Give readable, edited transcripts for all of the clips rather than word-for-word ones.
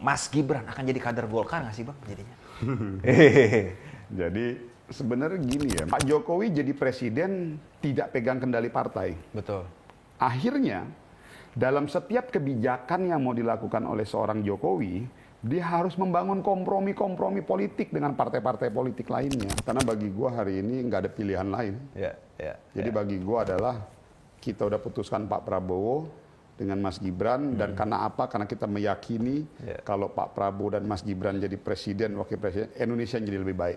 Mas Gibran akan jadi kader Golkar nggak sih Bang jadinya? Jadi sebenarnya gini ya, Pak Jokowi jadi presiden tidak pegang kendali partai. Betul. Akhirnya dalam setiap kebijakan yang mau dilakukan oleh seorang Jokowi, dia harus membangun kompromi-kompromi politik dengan partai-partai politik lainnya. Karena bagi gua hari ini nggak ada pilihan lain. Jadi bagi gua adalah kita udah putuskan Pak Prabowo dengan Mas Gibran, dan karena apa? Karena kita meyakini kalau Pak Prabowo dan Mas Gibran jadi presiden, wakil presiden, Indonesia jadi lebih baik.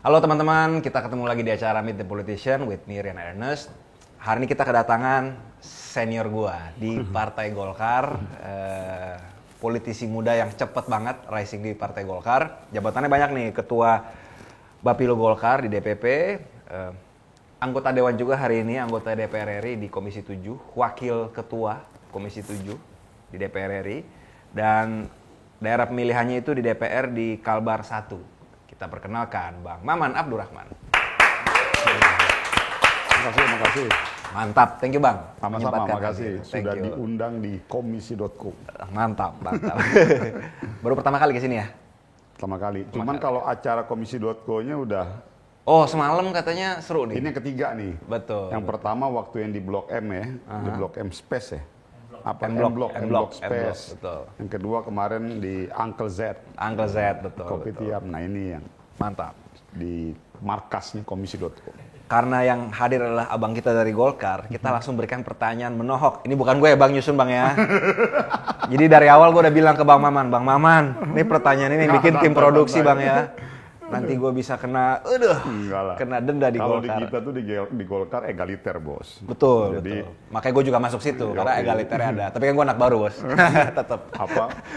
Halo teman-teman, kita ketemu lagi di acara Meet the Politician with me, Rian Ernest. Hari ini kita kedatangan senior gua di Partai Golkar, politisi muda yang cepet banget rising di Partai Golkar. Jabatannya banyak nih, Ketua Bapilo Golkar di DPP, anggota Dewan juga hari ini, anggota DPR RI di Komisi 7, Wakil Ketua Komisi 7 di DPR RI, dan daerah pemilihannya itu di DPR di Kalbar 1. Kita perkenalkan Bang Maman Abdurrahman. Terima kasih. Mantap, thank you Bang. Sama-sama, makasih. Sudah diundang di komisi.co. Mantap. Baru pertama kali ke sini ya? Pertama kali. Cuman kalau acara komisi.co-nya udah... Oh, semalam katanya seru nih. Ini yang ketiga nih. Betul. Yang pertama waktu yang di Blok M ya, di Blok M Space ya. M-Block Space. Betul. Yang kedua kemarin di Uncle Z. Uncle Z, betul. Kopi Tiam. Nah ini yang mantap. Di markasnya komisi.co. Karena yang hadir adalah abang kita dari Golkar, kita langsung berikan pertanyaan menohok. Ini bukan gue ya Bang nyusun Bang ya. Jadi dari awal gue udah bilang ke Bang Maman, ini pertanyaan ini yang bikin tim produksi Bang ya. Nanti gue bisa kena, kena denda di Kalau Golkar. Kalau di kita tuh di Golkar egaliter bos. Betul. Makanya gue juga masuk situ, karena egaliternya ada. Tapi kan gue anak baru bos, tetap.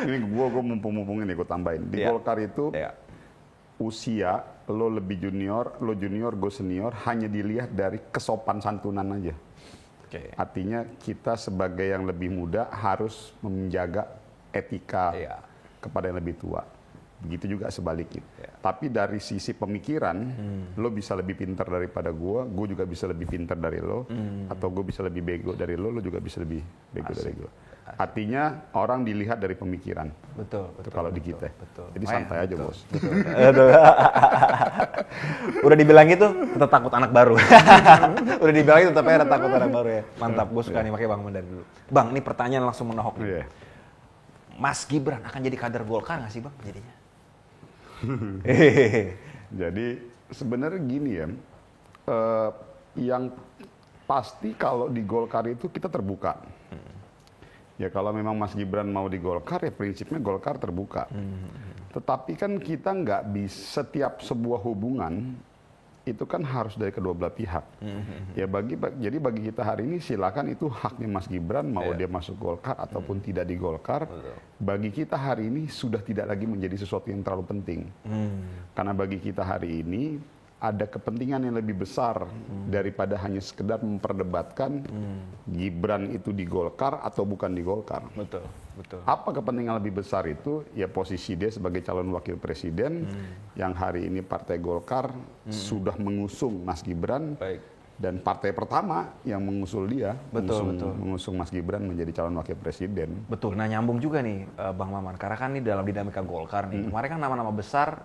Ini gue mumpung ini gue tambahin. Di Golkar itu usia, lo lebih junior, gue senior, hanya dilihat dari kesopan santunan aja. Artinya kita sebagai yang lebih muda harus menjaga etika kepada yang lebih tua. Begitu juga sebaliknya. Tapi dari sisi pemikiran, lo bisa lebih pintar daripada gue juga bisa lebih pintar dari lo, atau gue bisa lebih bego dari lo juga bisa lebih bego dari gue. Artinya orang dilihat dari pemikiran. Betul. Kalau di kita. Jadi santai aja bos. Udah dibilang gitu, tetap takut anak baru. Udah dibilang itu, tapi ada takut anak baru ya. Mantap, gue suka nih makanya Bang dari dulu. Bang, ini pertanyaan langsung menohok nih. Mas Gibran akan jadi kader Golkar nggak sih Bang jadinya? Jadi sebenarnya gini ya, yang pasti kalau di Golkar itu kita terbuka. Ya kalau memang Mas Gibran mau di Golkar ya prinsipnya Golkar terbuka. Tetapi kan kita nggak bisa setiap sebuah hubungan itu kan harus dari kedua belah pihak. Ya jadi bagi kita hari ini silakan itu haknya Mas Gibran mau dia masuk Golkar ataupun tidak di Golkar. Bagi kita hari ini sudah tidak lagi menjadi sesuatu yang terlalu penting. Karena bagi kita hari ini ada kepentingan yang lebih besar daripada hanya sekedar memperdebatkan Gibran itu di Golkar atau bukan di Golkar. Betul. Apa kepentingan lebih besar itu? Ya posisi dia sebagai calon wakil presiden yang hari ini Partai Golkar sudah mengusung Mas Gibran. Dan partai pertama yang mengusul dia, mengusung Mas Gibran menjadi calon wakil presiden. Betul, nah nyambung juga nih Bang Maman, karena kan ini dalam dinamika Golkar nih, kemarin kan nama-nama besar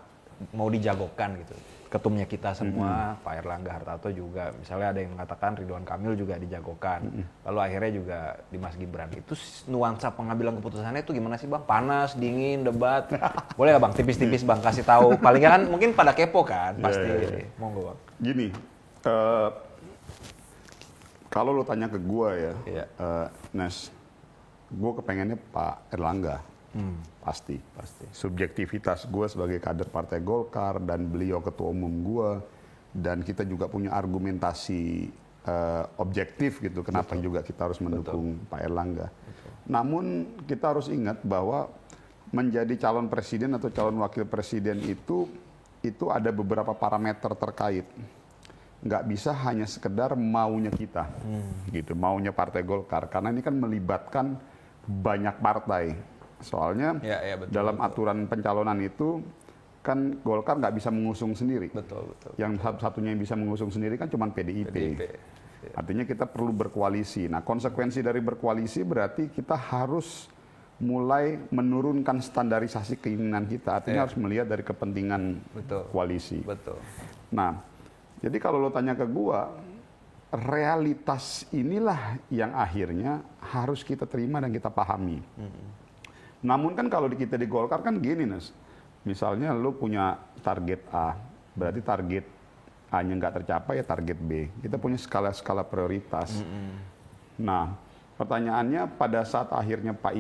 mau dijagokan gitu. Ketumnya kita semua, Pak Erlangga Hartarto juga, misalnya ada yang mengatakan Ridwan Kamil juga dijagokan, lalu akhirnya juga di Mas Gibran. Itu nuansa pengambilan keputusannya itu gimana sih Bang? Panas, dingin, debat? Boleh nggak Bang, tipis-tipis Bang kasih tahu? Palingnya kan mungkin pada kepo kan, pasti. Monggo Bang. Gini, kalau lo tanya ke gue ya, Nes, gue kepengennya Pak Erlangga. Pasti. Subjektivitas gue sebagai kader Partai Golkar dan beliau ketua umum gue, dan kita juga punya argumentasi objektif gitu kenapa juga kita harus mendukung Pak Erlangga. Namun kita harus ingat bahwa menjadi calon presiden atau calon wakil presiden itu ada beberapa parameter terkait. Nggak bisa hanya sekedar maunya kita, gitu, maunya Partai Golkar, karena ini kan melibatkan banyak partai. Soalnya betul, dalam aturan pencalonan itu kan Golkar nggak bisa mengusung sendiri. Betul. Yang satu-satunya yang bisa mengusung sendiri kan cuma PDIP. Artinya kita perlu berkoalisi. Nah, konsekuensi dari berkoalisi berarti kita harus mulai menurunkan standarisasi keinginan kita. Artinya harus melihat dari kepentingan koalisi. Betul. Nah, jadi kalau lo tanya ke gua, realitas inilah yang akhirnya harus kita terima dan kita pahami. Namun kan kalau kita di Golkar kan gini, Nes. Misalnya lo punya target A, berarti target A-nya nggak tercapai ya target B. Kita punya skala-skala prioritas. Nah, pertanyaannya pada saat akhirnya Pak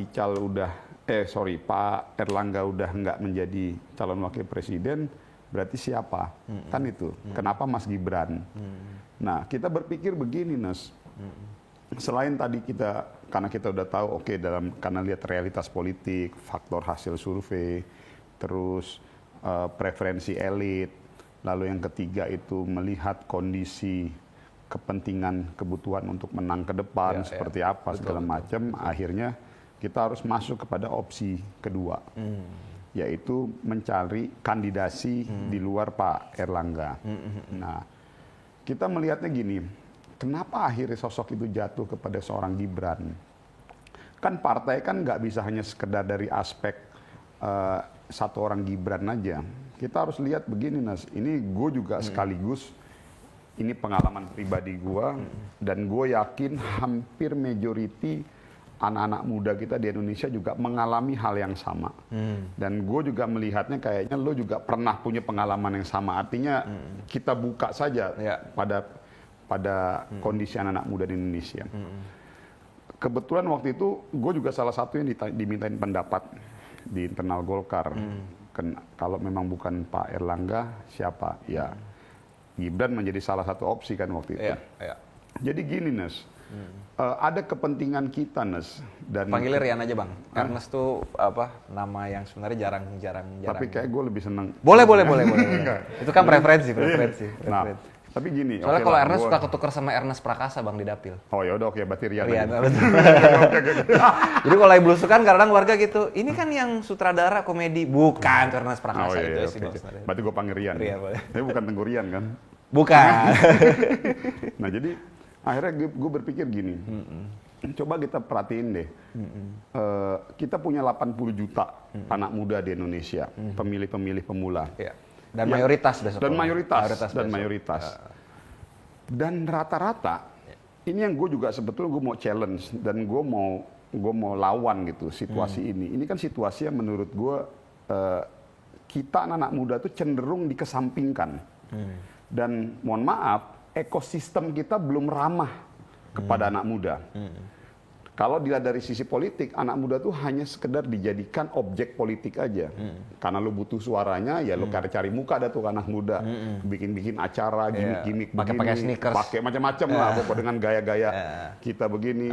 Erlangga udah nggak menjadi calon wakil presiden, berarti siapa? Kan itu. Kenapa Mas Gibran? Nah, kita berpikir begini, Nes. Selain tadi karena kita udah tahu, karena lihat realitas politik, faktor hasil survei, terus preferensi elit, lalu yang ketiga itu melihat kondisi kepentingan, kebutuhan untuk menang ke depan, seperti apa, segala macam, akhirnya kita harus masuk kepada opsi kedua. Yaitu mencari kandidasi di luar Pak Erlangga. Nah, kita melihatnya gini, kenapa akhirnya sosok itu jatuh kepada seorang Gibran? Kan partai kan nggak bisa hanya sekedar dari aspek satu orang Gibran aja. Kita harus lihat begini, Nas. Ini gue juga sekaligus, ini pengalaman pribadi gue, dan gue yakin hampir majority anak-anak muda kita di Indonesia juga mengalami hal yang sama. Dan gue juga melihatnya kayaknya lo juga pernah punya pengalaman yang sama. Artinya kita buka saja pada kondisi anak-anak muda di Indonesia. Kebetulan waktu itu gue juga salah satu yang dimintain pendapat di internal Golkar. Kalau memang bukan Pak Erlangga, siapa? Ya, Gibran menjadi salah satu opsi kan waktu itu. Jadi gini, Nes. Ada kepentingan kita, Nes. Dan panggilnya Rian aja, Bang. Ernest tuh nama yang sebenarnya jarang. Tapi kayak gue lebih seneng. Boleh. Itu kan preferensi. Nah, tapi gini. Soalnya kalau Ernest suka ketukar sama Ernest Prakasa, Bang, di Dapil. Oh ya udah, berarti Rian. Jadi kalau lagi belusukan kadang warga gitu, ini kan yang sutradara komedi, bukan Ernest Prakasa itu sih. Berarti gue panggil Rian. Tapi bukan Tengku Rian kan? Bukan. Nah, jadi akhirnya gue berpikir gini, coba kita perhatiin deh, kita punya 80 juta anak muda di Indonesia, pemilih-pemilih pemula. Dan mayoritas besok. Dan mayoritas. Dan rata-rata, ini yang gue juga sebetulnya gue mau challenge, dan gue mau lawan gitu situasi ini. Ini kan situasi yang menurut gue, kita anak-anak muda tuh cenderung dikesampingkan. Dan mohon maaf, ekosistem kita belum ramah kepada anak muda. Kalau dilihat dari sisi politik, anak muda tuh hanya sekedar dijadikan objek politik aja. Karena lo butuh suaranya, ya lo cari muka ada tuh anak muda. Bikin-bikin acara, gimmick begini. Pakai sneakers. Pakai macam-macam lah, pokoknya dengan gaya-gaya kita begini.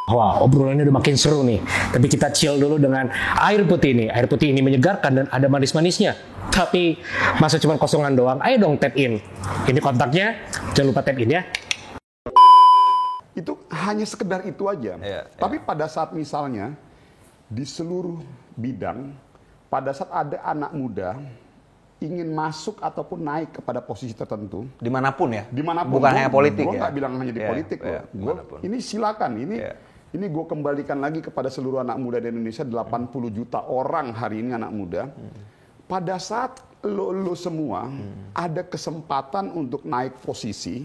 Wah, obrolannya udah makin seru nih. Tapi kita chill dulu dengan air putih ini. Air putih ini menyegarkan dan ada manis-manisnya. Tapi masa cuma kosongan doang? Ayo dong tap in. Ini kontaknya, jangan lupa tap in ya. Itu hanya sekedar itu aja. Tapi pada saat misalnya di seluruh bidang, pada saat ada anak muda ingin masuk ataupun naik kepada posisi tertentu, dimanapun ya, bukan hanya politik. Gue nggak bilang hanya di politik, ini silakan, ini gue kembalikan lagi kepada seluruh anak muda di Indonesia, 80 juta orang hari ini anak muda. Pada saat lo semua ada kesempatan untuk naik posisi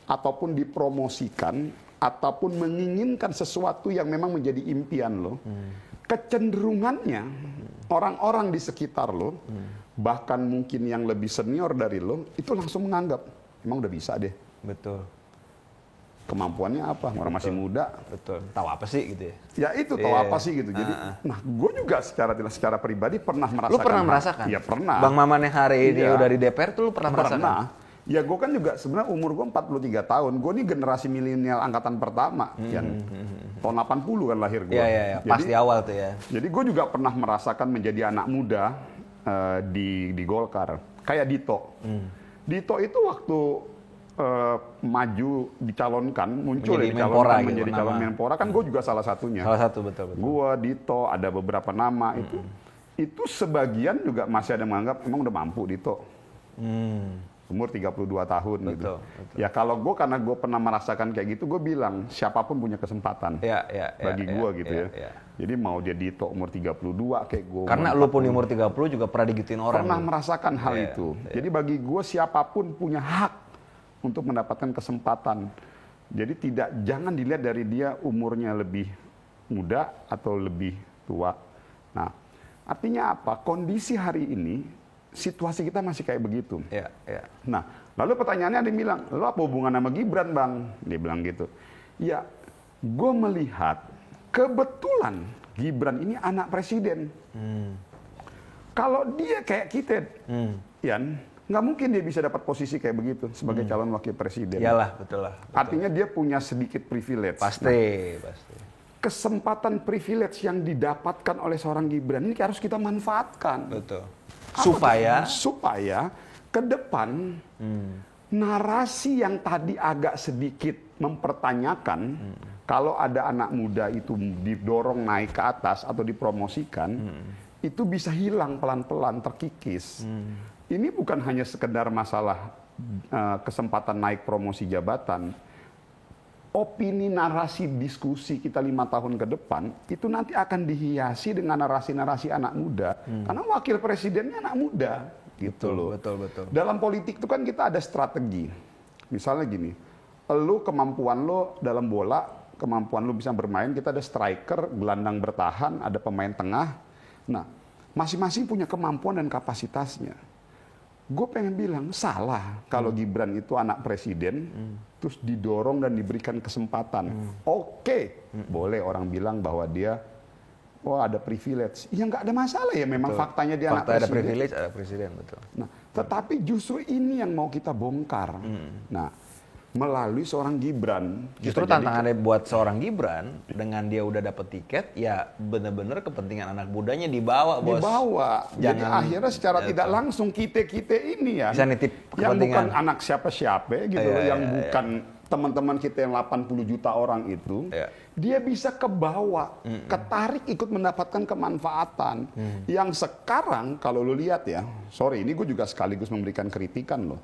ataupun dipromosikan ataupun menginginkan sesuatu yang memang menjadi impian lo, kecenderungannya orang-orang di sekitar lo, bahkan mungkin yang lebih senior dari lo, itu langsung menganggap, emang udah bisa deh. Betul. Kemampuannya apa? Orang masih muda. Betul. Tahu apa sih gitu ya? Ya itu tahu apa sih gitu. Jadi, nah gue juga secara pribadi pernah merasakan. Lu pernah merasakan? Iya pernah. Bang Maman yang hari ini udah di DPR tuh lu pernah merasakan? Pernah. Ya gue kan juga sebenarnya umur gue 43 tahun. Gue ini generasi milenial angkatan pertama. Tahun 80 kan lahir gue. Iya, pas di awal tuh ya. Jadi gue juga pernah merasakan menjadi anak muda di Golkar. Kayak Dito. Dito itu waktu maju dicalonkan, muncul Menjadi dicalonkan Menpora gitu, menjadi calon nama. Menpora, kan gue juga salah satunya. Salah satu, betul. Gua, Dito, ada beberapa nama itu sebagian juga masih ada yang menganggap emang udah mampu Dito. Umur 32 tahun gitu. Betul. Ya kalau gue, karena gue pernah merasakan kayak gitu, gue bilang siapapun punya kesempatan bagi gue gitu ya. Jadi mau dia Dito umur 32 kayak gue. Karena lu pun di umur 30 juga pernah digituin orang. Pernah merasakan hal itu. Jadi bagi gue siapapun punya hak untuk mendapatkan kesempatan. Jadi jangan dilihat dari dia umurnya lebih muda atau lebih tua. Nah, artinya apa? Kondisi hari ini, situasi kita masih kayak begitu. Nah, lalu pertanyaannya ada yang bilang, lo apa hubungan sama Gibran, Bang? Dia bilang gitu. Ya, gue melihat kebetulan Gibran ini anak presiden. Kalau dia kayak kita, Yan, nggak mungkin dia bisa dapat posisi kayak begitu sebagai calon wakil presiden. Iyalah, betul lah. Artinya dia punya sedikit privilege. Pasti. Kesempatan privilege yang didapatkan oleh seorang Gibran ini harus kita manfaatkan. Betul. Supaya ke depan narasi yang tadi agak sedikit mempertanyakan kalau ada anak muda itu didorong naik ke atas atau dipromosikan, itu bisa hilang pelan-pelan, terkikis. Ini bukan hanya sekedar masalah kesempatan naik promosi jabatan. Opini, narasi, diskusi kita 5 tahun ke depan itu nanti akan dihiasi dengan narasi-narasi anak muda, karena wakil presidennya anak muda, gitu loh. Betul. Dalam politik itu kan kita ada strategi. Misalnya gini, kemampuan lo dalam bola, kemampuan lo bisa bermain, kita ada striker, gelandang bertahan, ada pemain tengah. Nah, masing-masing punya kemampuan dan kapasitasnya. Gue pengen bilang salah kalau Gibran itu anak presiden, terus didorong dan diberikan kesempatan. Oke, boleh orang bilang bahwa dia, ada privilege. Ya nggak ada masalah ya, memang faktanya dia anak presiden. Ada privilege, ada presiden, betul. Nah, tetapi justru ini yang mau kita bongkar. Nah, melalui seorang Gibran. Justru tantangannya buat seorang Gibran, dengan dia udah dapet tiket, ya bener-bener kepentingan anak mudanya dibawa, Bos. Jadi akhirnya secara tidak langsung kita ini ya, bisa nitip yang bukan kepentingan. anak siapa-siapa gitu, yang bukan teman-teman kita yang 80 juta orang itu, dia bisa kebawa, ketarik ikut mendapatkan kemanfaatan. Yang sekarang kalau lu lihat ya, sorry ini gue juga sekaligus memberikan kritikan loh.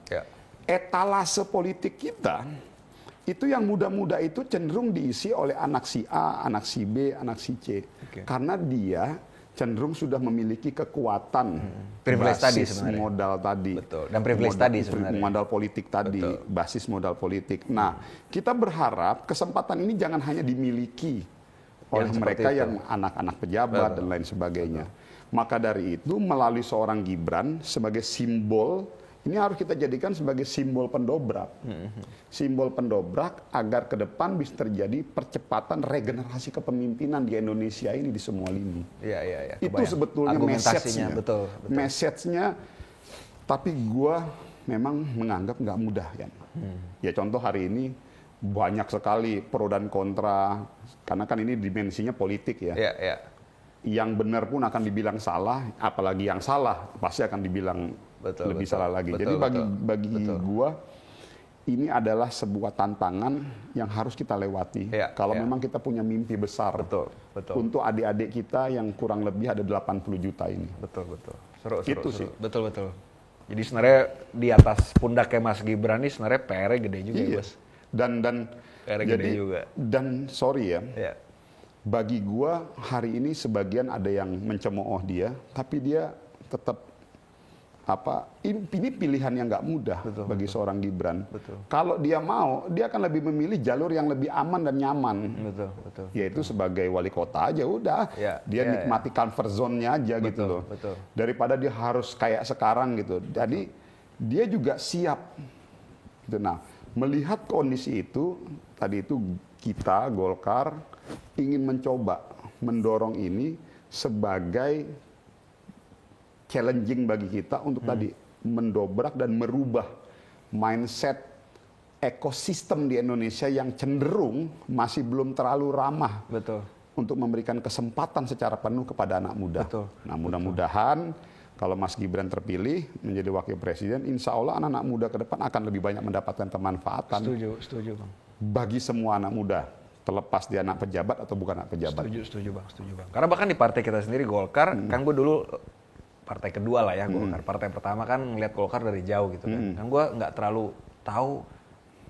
Etalase politik kita itu yang muda-muda itu cenderung diisi oleh anak si A, anak si B, anak si C. Karena dia cenderung sudah memiliki kekuatan privilege tadi basis sebenarnya. modal tadi. Betul. Dan privilege tadi sebenarnya. Modal politik tadi, basis modal politik. Nah, kita berharap kesempatan ini jangan hanya dimiliki oleh mereka yang anak-anak pejabat dan lain sebagainya. Maka dari itu melalui seorang Gibran sebagai simbol, ini harus kita jadikan sebagai simbol pendobrak. Simbol pendobrak agar ke depan bisa terjadi percepatan regenerasi kepemimpinan di Indonesia ini di semua lini. Itu sebetulnya message-nya. Betul. Message-nya, tapi gua memang menganggap nggak mudah kan. Ya contoh hari ini banyak sekali pro dan kontra, karena kan ini dimensinya politik ya. Yang benar pun akan dibilang salah, apalagi yang salah pasti akan dibilang lebih salah lagi. Jadi bagi gua ini adalah sebuah tantangan yang harus kita lewati. Kalau memang kita punya mimpi besar untuk adik-adik kita yang kurang lebih ada 80 juta ini. Betul. Itu sih. Betul. Jadi sebenarnya di atas pundaknya Mas Gibran ini sebenarnya PR-nya gede juga, Bos. Dan PR-nya gede juga. Dan sorry ya. Bagi gua hari ini sebagian ada yang mencemooh dia, tapi dia tetap ini pilihan yang nggak mudah bagi seorang Gibran. Kalau dia mau, dia akan lebih memilih jalur yang lebih aman dan nyaman. Yaitu sebagai wali kota aja udah, dia nikmati comfort zone-nya aja gitu loh. Daripada dia harus kayak sekarang gitu. Jadi dia juga siap. Gitu. Nah, melihat kondisi itu, tadi itu kita Golkar ingin mencoba mendorong ini sebagai challenging bagi kita untuk tadi mendobrak dan merubah mindset ekosistem di Indonesia yang cenderung masih belum terlalu ramah untuk memberikan kesempatan secara penuh kepada anak muda. Nah, mudah-mudahan Kalau Mas Gibran terpilih menjadi wakil presiden, insya Allah anak-anak muda ke depan akan lebih banyak mendapatkan kemanfaatan. Setuju Bang. Bagi semua anak muda, terlepas dia anak pejabat atau bukan anak pejabat. Setuju Bang. Karena bahkan di partai kita sendiri Golkar, kan gue dulu partai kedua lah ya Golkar. Partai pertama kan ngeliat Golkar dari jauh gitu kan. Kan gue nggak terlalu tahu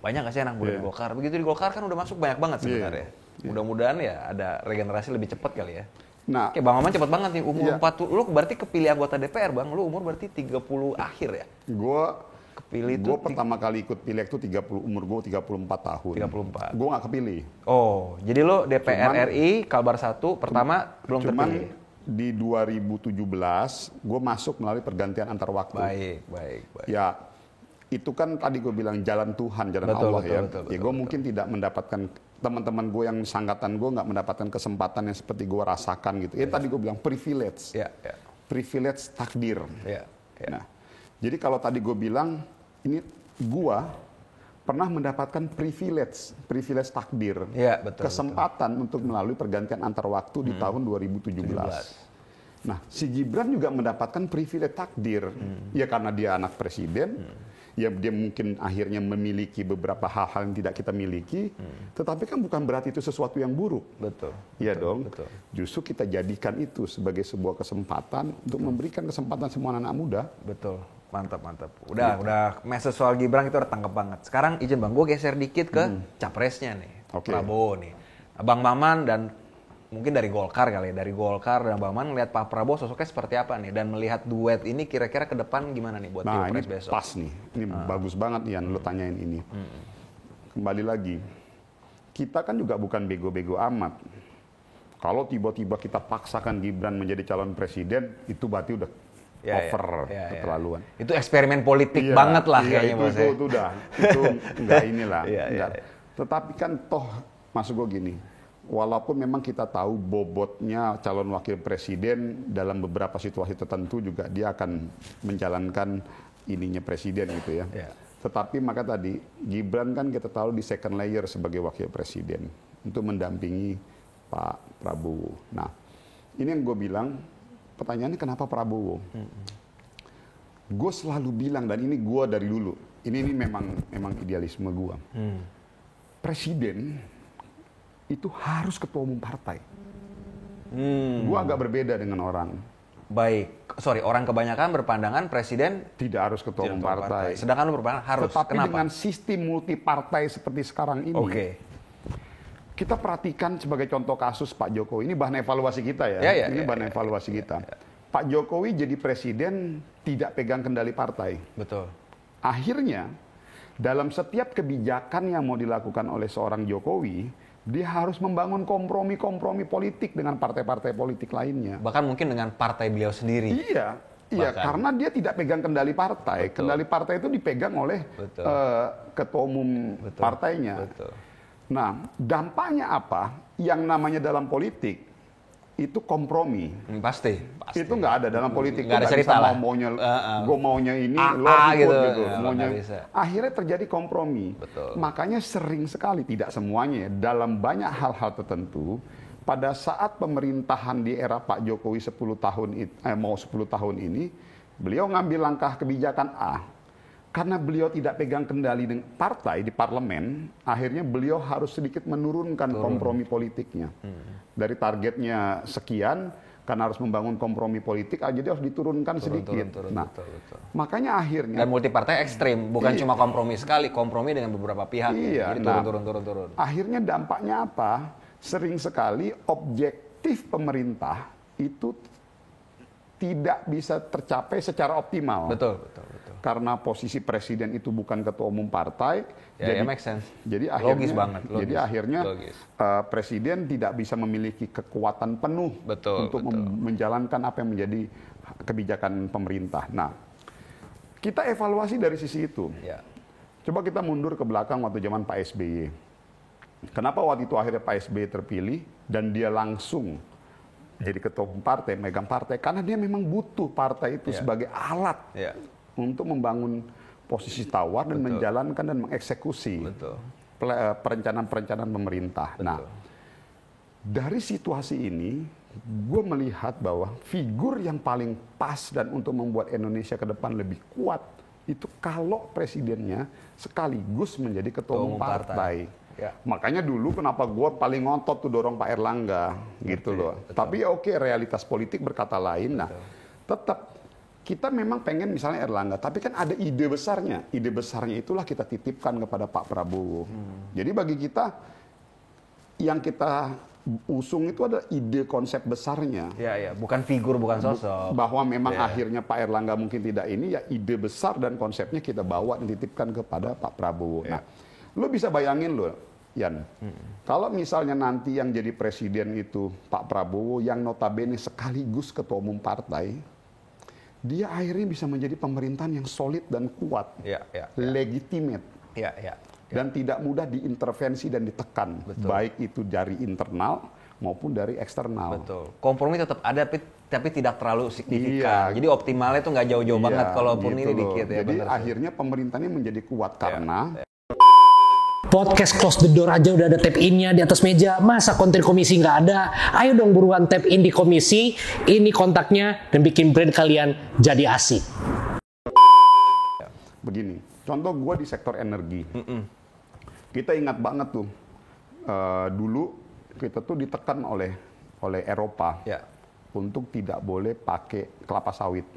banyak nggak sih anak muda di Golkar. Begitu di Golkar kan udah masuk banyak banget sebenarnya. Mudah-mudahan ya ada regenerasi lebih cepat kali ya. Nah, Kayak Bang Maman cepat banget nih, umur 40, lu berarti kepilih anggota DPR Bang, lu umur berarti 30 akhir ya? Gue pertama kali ikut pileg itu umur gue 34 tahun. 34. Gue nggak kepilih. Oh, jadi lu DPR RI, Kalbar 1, pertama belum terpilih? Di 2017, gue masuk melalui pergantian antar waktu. Baik. Ya, itu kan tadi gue bilang jalan Tuhan, jalan Allah ya. Ya gue mungkin tidak mendapatkan, teman-teman gue yang sangkatan gue nggak mendapatkan kesempatan yang seperti gue rasakan gitu. Ya tadi gue bilang privilege. Privilege takdir. Nah, jadi kalau tadi gue bilang, ini gue pernah mendapatkan privilege takdir. Kesempatan untuk melalui pergantian antar waktu di tahun 2017. Nah, si Gibran juga mendapatkan privilege takdir. Ya karena dia anak presiden, ya dia mungkin akhirnya memiliki beberapa hal-hal yang tidak kita miliki, tetapi kan bukan berarti itu sesuatu yang buruk. Iya dong. Justru kita jadikan itu sebagai sebuah kesempatan untuk memberikan kesempatan semua anak muda. Mantap. Udah message soal Gibran itu udah tangkap banget. Sekarang izin Bang, gue geser dikit ke capresnya nih, Prabowo nih. Bang Maman dan mungkin dari Golkar kali ya, dari Golkar dan Bang Maman melihat Pak Prabowo sosoknya seperti apa nih, dan melihat duet ini kira-kira ke depan gimana nih buat Pilpres besok? Pas nih, ini bagus banget Ian, lo tanyain ini. Kembali lagi, kita kan juga bukan bego-bego amat. Kalau tiba-tiba kita paksakan Gibran menjadi calon presiden, itu berarti udah over, keterlaluan. Itu eksperimen politik banget lah kayaknya Mas. Itu udah, itu enggak inilah. Tetapi kan toh, maksud gue gini, walaupun memang kita tahu bobotnya calon wakil presiden dalam beberapa situasi tertentu juga dia akan menjalankan ininya presiden gitu ya. Tetapi maka tadi Gibran kan kita tahu di second layer sebagai wakil presiden untuk mendampingi Pak Prabowo. Nah, ini yang gue bilang, pertanyaannya kenapa Prabowo? Gue selalu bilang, dan ini gue dari dulu, ini memang idealisme gue. Presiden itu harus ketua umum partai. Gue agak berbeda dengan orang. Orang kebanyakan berpandangan presiden tidak harus ketua umum partai. Sedangkan lu berpandangan harus. Tetapi dengan sistem multipartai seperti sekarang ini, kita perhatikan sebagai contoh kasus Pak Jokowi, ini bahan evaluasi kita ya. Ini bahan evaluasi kita. Pak Jokowi jadi presiden tidak pegang kendali partai. Akhirnya dalam setiap kebijakan yang mau dilakukan oleh seorang Jokowi, dia harus membangun kompromi-kompromi politik dengan partai-partai politik lainnya. Bahkan mungkin dengan partai beliau sendiri. Iya, karena dia tidak pegang kendali partai. Kendali partai itu dipegang oleh ketua umum partainya. Nah, dampaknya apa? Yang namanya dalam politik itu kompromi. Pasti. Itu nggak ada dalam politik. Nggak ada cerita lah. Gue maunya ini, lo ikut gitu. Akhirnya terjadi kompromi. Makanya sering sekali, tidak semuanya, dalam banyak hal-hal tertentu, pada saat pemerintahan di era Pak Jokowi 10 tahun ini, beliau ngambil langkah kebijakan A. Karena beliau tidak pegang kendali dengan partai di parlemen, akhirnya beliau harus sedikit menurunkan kompromi politiknya. Dari targetnya sekian, karena harus membangun kompromi politik, jadi harus diturunkan sedikit. Makanya akhirnya... Dan multipartai ekstrim, bukan cuma kompromi sekali, kompromi dengan beberapa pihak. Jadi turun. Akhirnya dampaknya apa? Sering sekali objektif pemerintah itu tidak bisa tercapai secara optimal. Betul. Karena posisi presiden itu bukan ketua umum partai, jadi make sense. Jadi akhirnya, logis banget. Jadi akhirnya presiden tidak bisa memiliki kekuatan penuh untuk menjalankan apa yang menjadi kebijakan pemerintah. Nah, kita evaluasi dari sisi itu. Coba kita mundur ke belakang waktu zaman Pak SBY. Kenapa waktu itu akhirnya Pak SBY terpilih dan dia langsung jadi ketua umum partai, megang partai? Karena dia memang butuh partai itu sebagai alat untuk membangun posisi tawar dan menjalankan dan mengeksekusi perencanaan-perencanaan pemerintah. Nah, dari situasi ini gue melihat bahwa figur yang paling pas dan untuk membuat Indonesia ke depan lebih kuat itu kalau presidennya sekaligus menjadi ketua umum partai. Ya. Makanya dulu kenapa gue paling ngotot tuh dorong Pak Erlangga gitu loh. Betul. Tapi ya oke, realitas politik berkata lain. Nah, tetap kita memang pengen misalnya Erlangga, tapi kan ada ide besarnya. Ide besarnya itulah kita titipkan kepada Pak Prabowo. Jadi bagi kita yang kita usung itu ada ide konsep besarnya. Ya, bukan figur, bukan sosok. Bahwa memang akhirnya Pak Erlangga mungkin tidak ini, ya ide besar dan konsepnya kita bawa dan titipkan kepada Pak Prabowo. Nah, lo bisa bayangin lo, Yan, kalau misalnya nanti yang jadi presiden itu Pak Prabowo yang notabene sekaligus ketua umum partai, dia akhirnya bisa menjadi pemerintahan yang solid dan kuat, legitimate. Dan tidak mudah diintervensi dan ditekan, baik itu dari internal maupun dari eksternal. Betul. Kompromi tetap ada, tapi tidak terlalu signifikan. Jadi optimalnya itu nggak jauh-jauh banget, kalaupun gitu ini loh. dikit ya. Jadi akhirnya pemerintahnya menjadi kuat karena Podcast Close the Door aja udah ada tap in-nya di atas meja. Masa konten komisi nggak ada? Ayo dong buruan tap in di komisi. Ini kontaknya dan bikin brand kalian jadi asik. Begini, contoh gue di sektor energi. Kita ingat banget tuh, dulu kita tuh ditekan oleh Eropa untuk tidak boleh pakai kelapa sawit.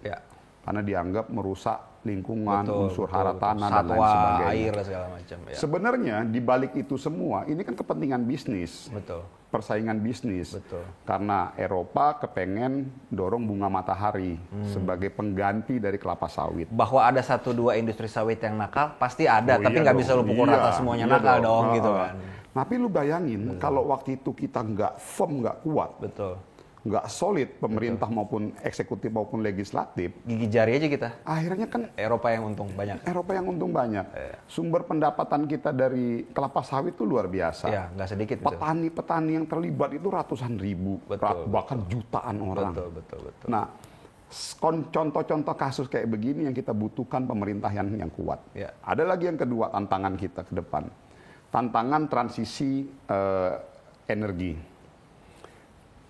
Karena dianggap merusak lingkungan, unsur hara tanah, dan lain sebagainya. Air, segala macam. Sebenarnya di balik itu semua, ini kan kepentingan bisnis. Persaingan bisnis. Karena Eropa kepengen dorong bunga matahari sebagai pengganti dari kelapa sawit. Bahwa ada 1-2 industri sawit yang nakal, pasti ada. Tapi nggak bisa lu pukul rata semuanya nakal dong gitu kan. Tapi lu bayangin, kalau waktu itu kita nggak firm, nggak kuat. Nggak solid, pemerintah maupun eksekutif maupun legislatif. Gigi jari aja kita. Akhirnya kan Eropa yang untung banyak. Sumber pendapatan kita dari kelapa sawit itu luar biasa. Nggak sedikit. Petani-petani yang terlibat itu ratusan ribu, bahkan jutaan orang. Betul. Nah, contoh-contoh kasus kayak begini yang kita butuhkan pemerinah yang kuat. Ada lagi yang kedua, tantangan kita ke depan. Tantangan transisi energi.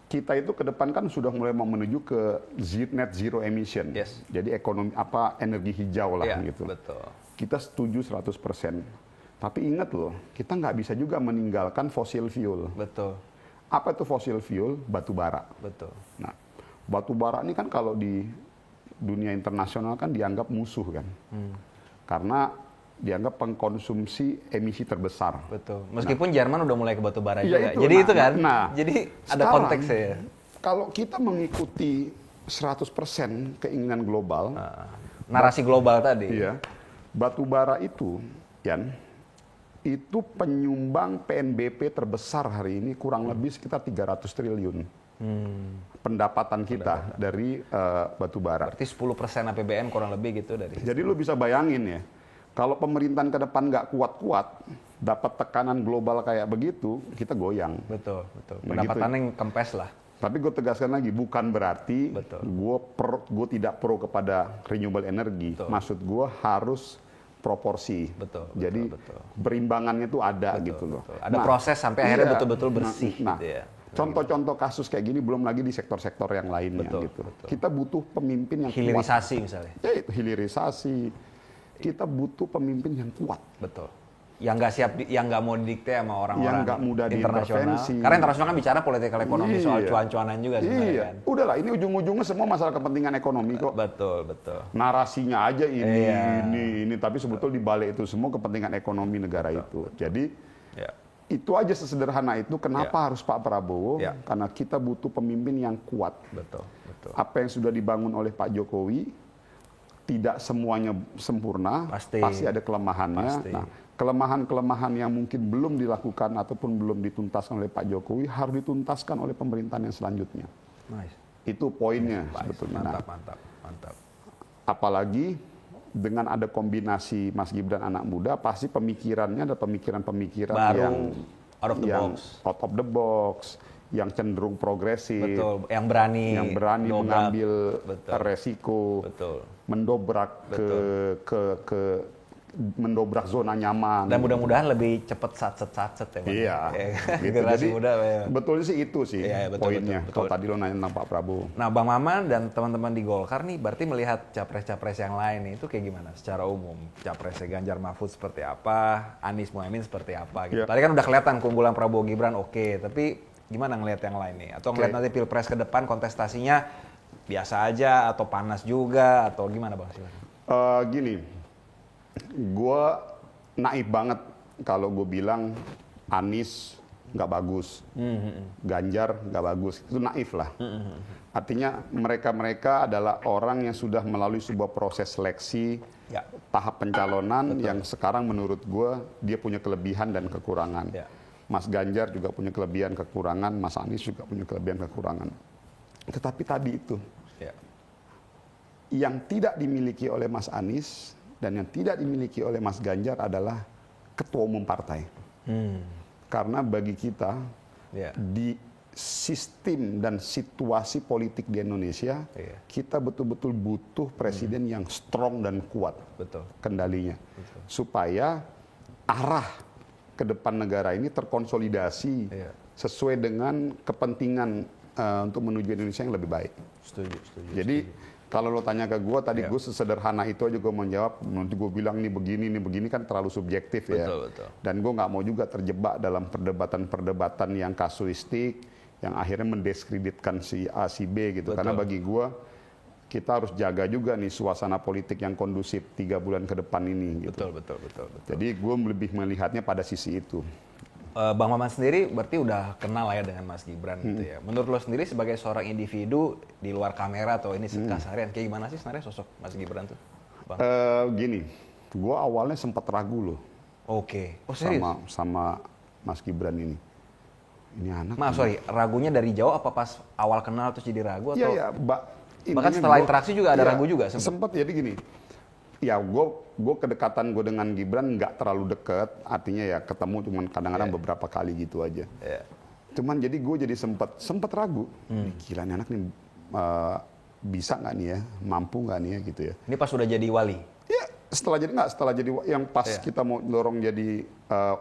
Kita itu ke depan kan sudah mulai mau menuju ke net zero emission. Jadi energi hijau lah gitu. Kita setuju 100%. Tapi ingat loh, kita nggak bisa juga meninggalkan fossil fuel. Apa itu fossil fuel? Batu bara. Nah, batu bara ini kan kalau di dunia internasional kan dianggap musuh kan. Karena dianggap pengkonsumsi emisi terbesar. Meskipun Jerman udah mulai ke batu bara juga. Jadi itu kan. Jadi ada konteksnya ya. Kalau kita mengikuti 100% keinginan global, narasi global tadi. Batu bara itu, Yan, itu penyumbang PNBP terbesar hari ini kurang lebih sekitar 300 triliun. Pendapatan kita dari batu bara. Berarti 10% APBN kurang lebih gitu dari. Jadi lu bisa bayangin ya. Kalau pemerintahan ke depan nggak kuat-kuat, dapat tekanan global kayak begitu, kita goyang. Betul. Pendapatan yang kempes lah. Tapi gue tegaskan lagi, bukan berarti gue tidak pro kepada renewable energy. Maksud gue harus proporsi. Jadi berimbangannya itu ada gitu loh. Ada proses sampai akhirnya betul-betul bersih. Contoh-contoh kasus kayak gini belum lagi di sektor-sektor yang lainnya gitu. Kita butuh pemimpin yang hilirisasi kuat. Misalnya. Itu hilirisasi. Kita butuh pemimpin yang kuat. Yang nggak siap, yang nggak mau didikte sama orang-orang yang nggak mudah internasional. Karena internasional kan bicara political ekonomi, soal cuan-cuanan juga sebenarnya kan. Udahlah, ini ujung-ujungnya semua masalah kepentingan ekonomi kok. Betul. Narasinya aja ini, tapi sebetulnya di balik itu semua kepentingan ekonomi negara itu. Jadi itu aja sesederhana itu. Kenapa harus Pak Prabowo? Karena kita butuh pemimpin yang kuat. Apa yang sudah dibangun oleh Pak Jokowi tidak semuanya sempurna, pasti ada kelemahannya. Nah, kelemahan-kelemahan yang mungkin belum dilakukan ataupun belum dituntaskan oleh Pak Jokowi harus dituntaskan oleh pemerintahan yang selanjutnya. Itu poinnya sebetulnya. Mantap. Apalagi dengan ada kombinasi Mas Gibran anak muda, pasti pemikirannya ada pemikiran-pemikiran yang out of the box, yang cenderung progresif, yang berani mengambil resiko, mendobrak ke mendobrak zona nyaman. Dan mudah-mudahan lebih cepet satset ya Bang. Iya. Gitu. Generasi muda ya. Betulnya sih itu sih poinnya. Kalau tadi lo nanya tentang Pak Prabowo. Nah Bang Maman dan teman-teman di Golkar nih berarti melihat capres-capres yang lain nih itu kayak gimana secara umum? Capresnya Ganjar Mahfud seperti apa? Anies Mohaimin seperti apa gitu. Tadi kan udah kelihatan keunggulan Prabowo Gibran oke, tapi gimana ngelihat yang lain nih? Atau ngelihat nanti Pilpres ke depan kontestasinya biasa aja atau panas juga atau gimana Bang? Gini, gue naif banget kalau gue bilang Anies nggak bagus, Ganjar nggak bagus, itu naif lah. Artinya mereka adalah orang yang sudah melalui sebuah proses seleksi, tahap pencalonan yang sekarang menurut gue dia punya kelebihan dan kekurangan. Mas Ganjar juga punya kelebihan kekurangan, Mas Anies juga punya kelebihan kekurangan. Tetapi tadi itu, yang tidak dimiliki oleh Mas Anies dan yang tidak dimiliki oleh Mas Ganjar adalah ketua umum partai. Karena bagi kita di sistem dan situasi politik di Indonesia, kita betul-betul butuh presiden yang strong dan kuat kendalinya. Supaya arah ke depan negara ini terkonsolidasi sesuai dengan kepentingan untuk menuju Indonesia yang lebih baik. Setuju. Jadi kalau lo tanya ke gue tadi, gue sesederhana itu aja gue menjawab. Nanti gue bilang ini begini kan terlalu subjektif ya. Betul. Dan gue nggak mau juga terjebak dalam perdebatan-perdebatan yang kasuistik, yang akhirnya mendiskreditkan si A, si B gitu. Karena bagi gue, kita harus jaga juga nih suasana politik yang kondusif 3 bulan ke depan ini. Gitu. Betul. Jadi gue lebih melihatnya pada sisi itu. Bang Maman sendiri berarti udah kenal lah ya dengan Mas Gibran gitu ya. Menurut lo sendiri sebagai seorang individu di luar kamera atau ini keseharian, kayak gimana sih sebenarnya sosok Mas Gibran tuh? Bang? Gini, gue awalnya sempat ragu loh. Oke. Oh serius? Sama Mas Gibran ini. Ini anak. Maaf sorry, ragunya dari jauh apa pas awal kenal terus jadi ragu atau? Iya. Bahkan setelah interaksi juga ada ragu juga? Sempat jadi gini. Ya gue kedekatan gue dengan Gibran nggak terlalu deket, artinya ya ketemu cuman kadang-kadang beberapa kali gitu aja. Cuman jadi gue jadi sempat ragu, gila nih anak nih bisa nggak nih ya, mampu nggak nih ya gitu ya. Ini pas sudah jadi wali? Ya setelah jadi yang pas kita mau dorong jadi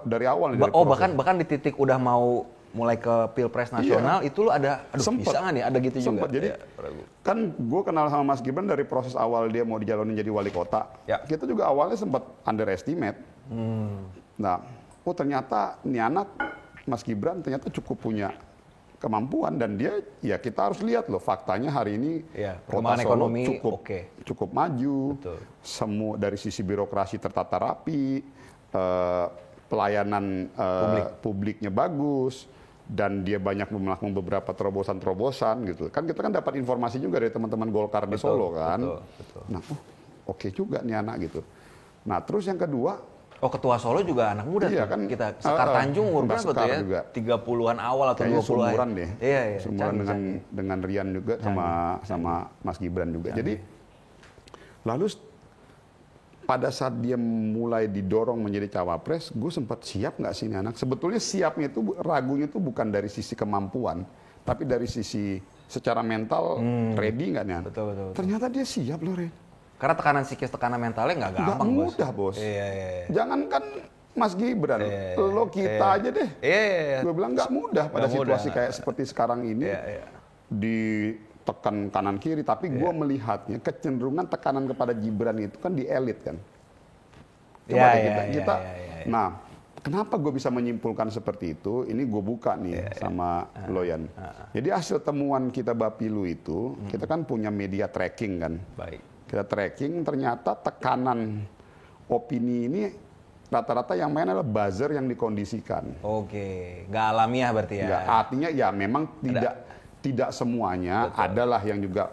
dari awal. Bahkan di titik udah mau mulai ke Pilpres nasional itu lo ada, bisa nggak nih, ada gitu juga? Jadi kan gue kenal sama Mas Gibran dari proses awal dia mau dijalonin jadi wali kota. Kita juga awalnya sempat underestimate. Nah, ternyata nih anak Mas Gibran ternyata cukup punya kemampuan dan dia ya kita harus lihat loh faktanya hari ini kota Solo cukup maju. Semua dari sisi birokrasi tertata rapi, pelayanan publiknya bagus. Dan dia banyak melakukan beberapa terobosan-terobosan gitu. Kan kita dapat informasi juga dari teman-teman Golkar di Solo kan. Betul. Nah, oke juga nih anak gitu. Nah, terus yang kedua, ketua Solo juga anak muda tuh. Kan, kita Sekar Tanjung umur berapa tuh ya? Juga. 30-an awal atau 20-an. Seumuran deh. Iya. Seumuran dengan Rian juga sama Mas Gibran juga. Jadi lalu pada saat dia mulai didorong menjadi cawapres, gue sempat siap nggak sih ini anak? Sebetulnya siapnya itu, ragunya itu bukan dari sisi kemampuan, tapi dari sisi secara mental ready nggak nih anak? Betul. Ternyata dia siap loh, Ren. Karena tekanan psikis, tekanan mentalnya nggak gampang, Bos. Mudah, Bos. Iya. Jangankan Mas Gibran, lo kita aja deh. Gue bilang nggak mudah pada situasi kayak seperti sekarang ini. Tekan kanan kiri, tapi gue melihatnya kecenderungan tekanan kepada Gibran itu kan di elit kan. Coba kita. Nah, kenapa gue bisa menyimpulkan seperti itu? Ini gue buka nih sama Loyan. Jadi hasil temuan kita Bapilu itu, kita kan punya media tracking kan. Baik. Kita tracking ternyata tekanan opini ini rata-rata yang main adalah buzzer yang dikondisikan. Oke, nggak alamiah berarti ya? Nggak, artinya ya memang tidak semuanya. Adalah yang juga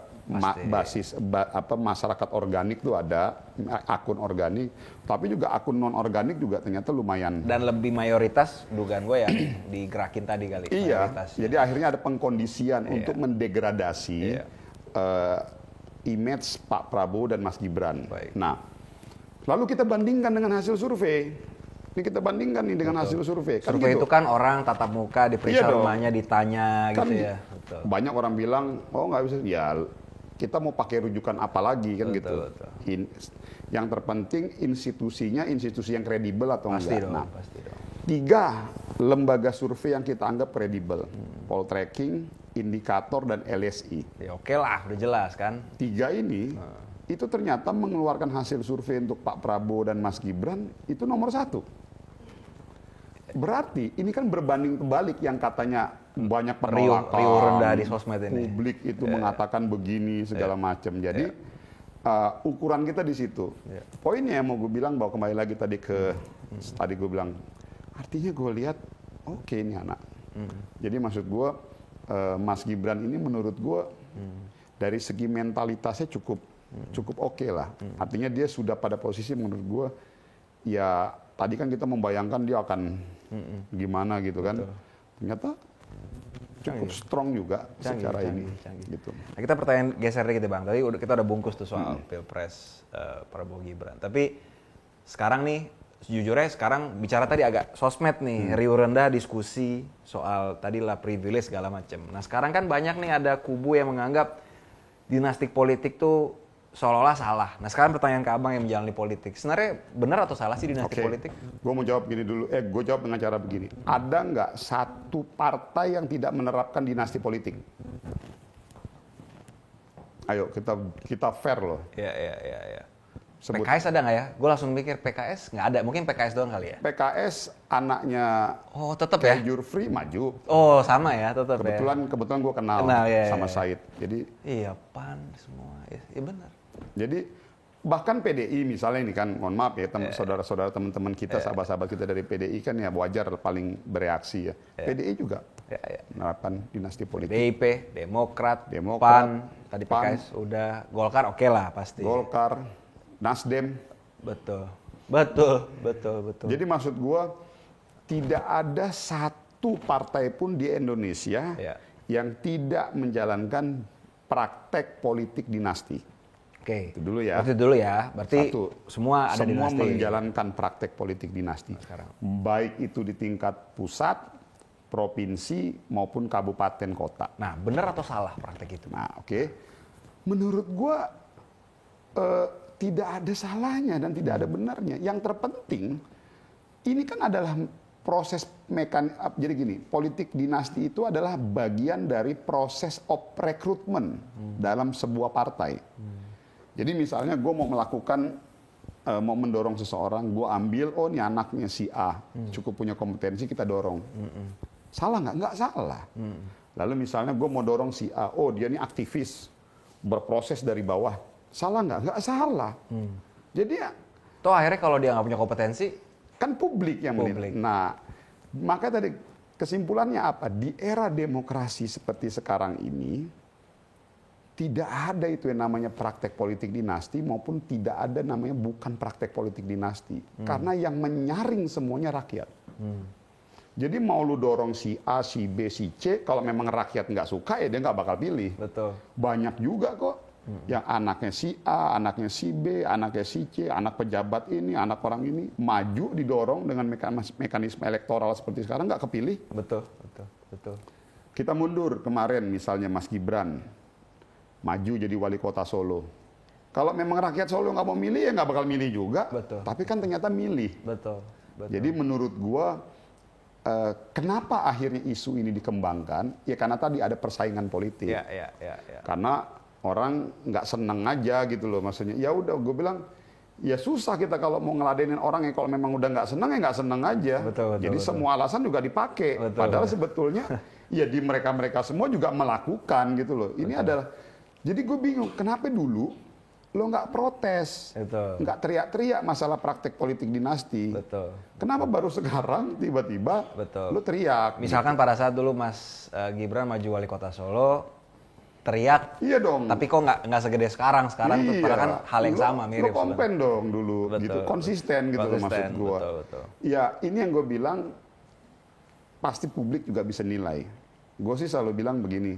basis masyarakat organik tuh ada akun organik, tapi juga akun non organik juga ternyata lumayan. Dan lebih mayoritas dugaan gue yang digerakin tadi kali. Iya. Jadi akhirnya ada pengkondisian untuk mendegradasi image Pak Prabowo dan Mas Gibran. Baik. Nah, lalu kita bandingkan dengan hasil survei. Ini kita bandingkan nih dengan hasil survei. Survei itu kan orang tatap muka, diperiksa rumahnya, ditanya kan gitu ya. Banyak orang bilang, nggak bisa. Ya, kita mau pakai rujukan apa lagi kan gitu. Betul. Yang terpenting institusinya institusi yang kredibel atau Pasti enggak. dong, Nah, pasti dong. 3 lembaga survei yang kita anggap kredibel, Poltreking, Indikator dan LSI. Ya oke lah, udah jelas kan. 3 ini itu ternyata mengeluarkan hasil survei untuk Pak Prabowo dan Mas Gibran itu nomor 1. Berarti ini kan berbanding terbalik yang katanya banyak penolakan, Riuh rendah di sosmed ini. publik itu mengatakan begini segala macam. Jadi ukuran kita di situ. Poinnya yang mau gue bilang bahwa kembali lagi tadi tadi gue bilang artinya gue lihat oke ini anak. Jadi maksud gue Mas Gibran ini menurut gue dari segi mentalitasnya cukup oke lah. Artinya dia sudah pada posisi menurut gue ya tadi kan kita membayangkan dia akan gimana gitu kan. Ternyata cukup strong juga secara ini. Gitu. Nah, kita pertanyaan geser dikit ya Bang. Tadi kita udah bungkus tuh soal Pilpres Prabowo Gibran. Tapi sekarang nih, sejujurnya sekarang bicara tadi agak sosmed nih, riuh rendah diskusi soal tadi lah privilege segala macam. Nah sekarang kan banyak nih ada kubu yang menganggap dinastik politik tuh seolah-olah salah. Nah sekarang pertanyaan ke Abang yang menjalani politik, sebenarnya benar atau salah sih dinastik politik? Gue mau jawab gini dulu. Gue jawab dengan cara begini. Ada nggak satu partai yang tidak menerapkan dinasti politik? Ayo kita fair loh. Iya. Sebut. PKS ada nggak ya? Gue langsung mikir PKS nggak ada. Mungkin PKS doang kali ya? PKS anaknya Oh tetap ya? Jurfri maju. Oh sama ya, tetap ya? Kebetulan gue kenal sama Said. Jadi iya PAN semua. Iya benar. Jadi bahkan PDI misalnya ini kan, mohon maaf ya saudara-saudara teman-teman kita, sahabat-sahabat kita dari PDI kan ya wajar paling bereaksi ya. PDI juga menerapkan dinasti politik. PDIP, Demokrat, PAN, tadi PKS udah, Golkar oke lah pasti. Golkar, Nasdem. Betul. Jadi maksud gua tidak ada satu partai pun di Indonesia yang tidak menjalankan praktek politik dinasti. Oke. Itu dulu ya. Berarti semua ada semua dinasti. menjalankan praktek politik dinasti. Sekarang. Baik itu di tingkat pusat, provinsi maupun kabupaten kota. Nah, benar atau salah praktek itu? Nah, oke. Menurut gua tidak ada salahnya dan tidak ada benarnya. Yang terpenting ini kan adalah proses jadi gini, politik dinasti itu adalah bagian dari proses of recruitment dalam sebuah partai. Jadi misalnya gue mau melakukan, mau mendorong seseorang, gue ambil, oh ini anaknya si A, cukup punya kompetensi, kita dorong. Salah nggak? Nggak salah. Lalu misalnya gue mau dorong si A, oh dia ini aktivis, berproses dari bawah. Salah nggak? Nggak salah. Jadi ya, Toh akhirnya kalau dia nggak punya kompetensi, kan publik yang menilai. Nah, maka tadi kesimpulannya apa? Di era demokrasi seperti sekarang ini, tidak ada itu yang namanya praktek politik dinasti maupun tidak ada namanya bukan praktek politik dinasti. Karena yang menyaring semuanya rakyat. Jadi mau lu dorong si A, si B, si C, kalau memang rakyat nggak suka ya dia nggak bakal pilih. betul. Banyak juga kok yang anaknya si A, anaknya si B, anaknya si C, anak pejabat ini, anak orang ini maju didorong dengan mekanisme elektoral seperti sekarang nggak kepilih. Betul. Kita mundur kemarin misalnya Mas Gibran maju jadi wali kota Solo. Kalau memang rakyat Solo nggak mau milih ya nggak bakal milih juga. Betul. Tapi kan ternyata milih. Betul. Jadi menurut gua kenapa akhirnya isu ini dikembangkan? Ya karena tadi ada persaingan politik. Ya. Karena orang nggak seneng aja gitu loh, maksudnya. Ya udah, gue bilang ya susah kita kalau mau ngeladenin orang yang kalau memang udah nggak seneng ya nggak seneng aja. Betul. Jadi semua alasan juga dipakai. Padahal sebetulnya ya di mereka semua juga melakukan gitu loh. Ini adalah, jadi gue bingung kenapa dulu lo nggak protes, nggak teriak-teriak masalah praktek politik dinasti. Betul. Kenapa baru sekarang tiba-tiba lo teriak? Misalkan pada saat dulu Mas Gibran maju wali kota Solo, teriak. Iya dong. Tapi kok nggak segede sekarang? Sekarang tuh padahal kan hal yang sama, mirip. Lo kompen dong dulu, gitu, konsisten gitu loh maksud gue. Betul. Ya ini yang gue bilang, pasti publik juga bisa nilai. Gue sih selalu bilang begini,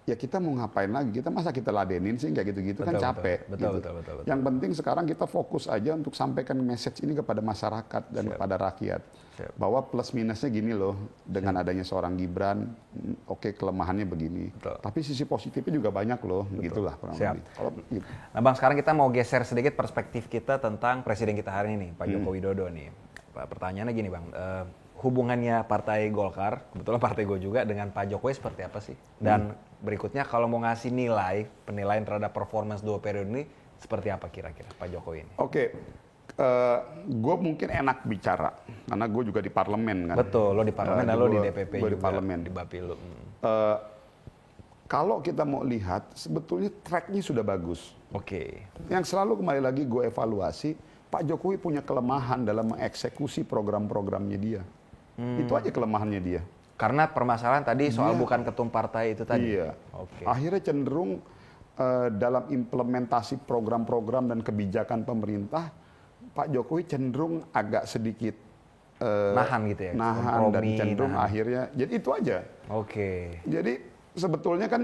ya kita mau ngapain lagi? Kita masa kita ladenin sih, nggak gitu-gitu kan capek. Betul. Yang penting sekarang kita fokus aja untuk sampaikan message ini kepada masyarakat dan kepada rakyat. Bahwa plus minusnya gini loh, dengan adanya seorang Gibran, oke, kelemahannya begini. Tapi sisi positifnya juga banyak loh, gitulah kurang lebih. Gitu. Nah Bang, sekarang kita mau geser sedikit perspektif kita tentang presiden kita hari ini, Pak Joko Widodo nih. Pertanyaannya gini Bang, hubungannya Partai Golkar, kebetulan partai gue juga, dengan Pak Jokowi seperti apa sih? Dan berikutnya kalau mau ngasih penilaian terhadap performance 2 periode ini, seperti apa kira-kira Pak Jokowi ini? Oke, gue mungkin enak bicara, karena gue juga di parlemen kan. Betul, lo di parlemen dan lo di DPP gue juga, di parlemen. di Bapilu. Kalau kita mau lihat, sebetulnya tracknya sudah bagus. Oke. Yang selalu kembali lagi gue evaluasi, Pak Jokowi punya kelemahan dalam mengeksekusi program-programnya dia. Itu aja kelemahannya dia. Karena permasalahan tadi soal bukan ketum partai itu tadi. Iya. Oke. Akhirnya cenderung dalam implementasi program-program dan kebijakan pemerintah, Pak Jokowi cenderung agak sedikit nahan gitu ya. Nahan dan cenderung akhirnya. Jadi itu aja. Oke. Jadi sebetulnya kan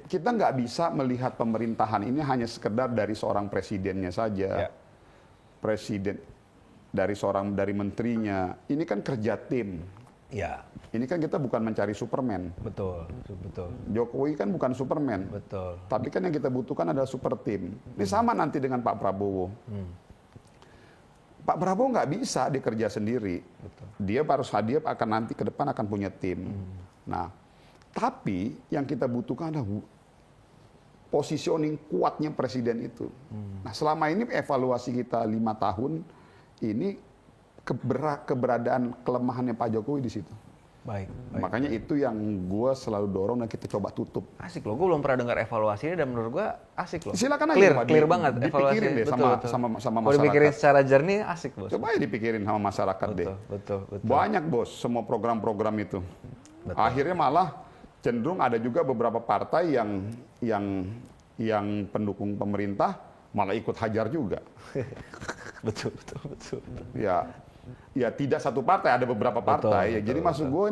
kita nggak bisa melihat pemerintahan ini hanya sekedar dari seorang presidennya saja. Presiden dari menterinya. Ini kan kerja tim. Ya. Ini kan kita bukan mencari Superman. Betul. Jokowi kan bukan Superman. Betul. Tapi kan yang kita butuhkan adalah super tim. Ini sama nanti dengan Pak Prabowo. Pak Prabowo nggak bisa dikerja sendiri. Betul. Dia akan nanti ke depan akan punya tim. Nah, tapi yang kita butuhkan adalah positioning kuatnya presiden itu. Nah, selama ini evaluasi kita 5 tahun ini keberadaan kelemahannya Pak Jokowi di situ. Baik. Makanya itu yang gue selalu dorong dan kita coba tutup. Asik loh, gue belum pernah dengar evaluasi ini dan menurut gue asik loh. Silakan aja clear banget evaluasi. Dipikirin deh sama Kalau masyarakat. dipikirin secara jernih asik bos. Coba aja dipikirin sama masyarakat deh. Betul. Banyak bos semua program-program itu. Betul. Akhirnya malah cenderung ada juga beberapa partai yang pendukung pemerintah malah ikut hajar juga. betul. Ya tidak satu partai, ada beberapa partai. Jadi maksud gue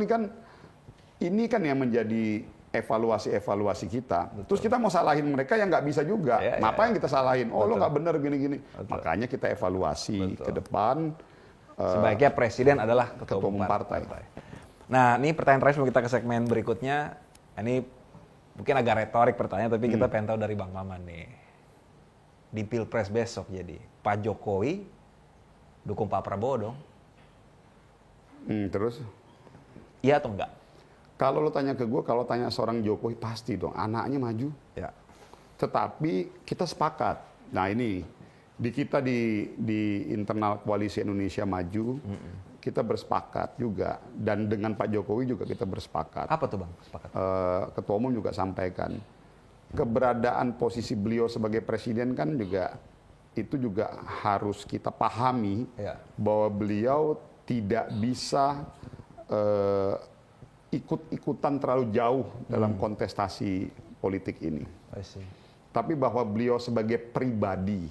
ini kan yang menjadi evaluasi kita. Terus kita mau salahin mereka yang nggak bisa juga. Ngapain kita salahin? Oh lo nggak bener gini-gini. Makanya kita evaluasi ke depan. Sebaiknya presiden adalah ketua umum partai. Nah ini pertanyaan terakhir sebelum kita ke segmen berikutnya. Ini mungkin agak retorik pertanyaan, tapi kita pengen tahu dari Bang Maman nih. Di Pilpres besok jadi, Pak Jokowi dukung Pak Prabowo dong? Terus? Iya atau enggak? Kalau lo tanya ke gue, kalau tanya seorang Jokowi pasti dong, anaknya maju. Ya. Tetapi kita sepakat. Nah ini, kita di internal Koalisi Indonesia Maju, kita bersepakat juga. Dan dengan Pak Jokowi juga kita bersepakat. Apa tuh Bang sepakat? Ketua Umum juga sampaikan. Keberadaan posisi beliau sebagai presiden kan itu juga harus kita pahami bahwa beliau tidak bisa ikut-ikutan terlalu jauh dalam kontestasi politik ini. Tapi bahwa beliau sebagai pribadi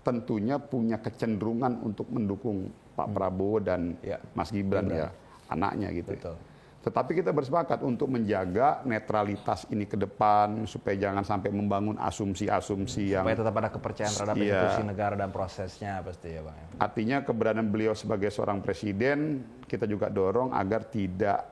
tentunya punya kecenderungan untuk mendukung Pak Prabowo dan Mas Gibran ya anaknya gitu. Betul. Tetapi kita bersepakat untuk menjaga netralitas ini ke depan supaya jangan sampai membangun asumsi-asumsi yang supaya tetap ada kepercayaan terhadap institusi negara dan prosesnya pasti ya Bang. Artinya keberadaan beliau sebagai seorang presiden kita juga dorong agar tidak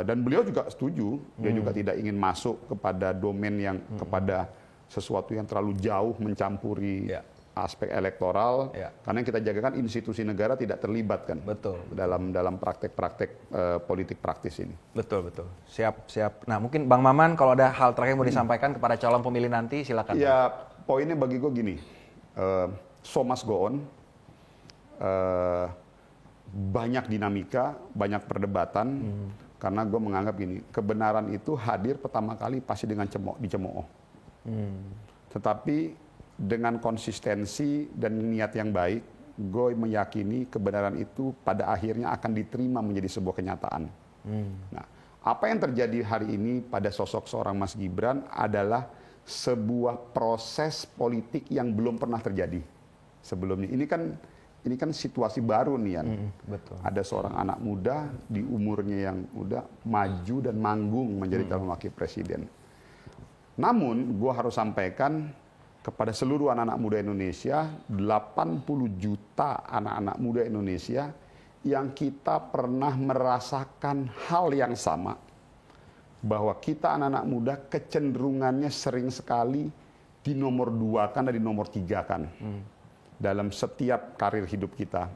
dan beliau juga setuju, dia juga tidak ingin masuk kepada domain yang kepada sesuatu yang terlalu jauh mencampuri aspek elektoral, karena yang kita jaga kan institusi negara tidak terlibat kan. Betul. Dalam praktek-praktek politik praktis ini. Betul. Siap. Nah mungkin Bang Maman kalau ada hal terakhir mau disampaikan kepada calon pemilih nanti silakan. Ya poinnya bagi gue gini, so must go on. Banyak dinamika, banyak perdebatan, karena gue menganggap gini, kebenaran itu hadir pertama kali pasti dengan dicemooh. Tetapi dengan konsistensi dan niat yang baik, gue meyakini kebenaran itu pada akhirnya akan diterima menjadi sebuah kenyataan. Nah, apa yang terjadi hari ini pada sosok seorang Mas Gibran adalah sebuah proses politik yang belum pernah terjadi sebelumnya. Ini kan ini kan situasi baru nih Yan. Betul. Ada seorang anak muda di umurnya yang muda maju dan manggung menjadi calon wakil presiden. Namun, gue harus sampaikan kepada seluruh anak-anak muda Indonesia, 80 juta anak-anak muda Indonesia yang kita pernah merasakan hal yang sama. Bahwa kita anak-anak muda kecenderungannya sering sekali di nomor 2 kan dan di nomor 3 kan. Dalam setiap karir hidup kita.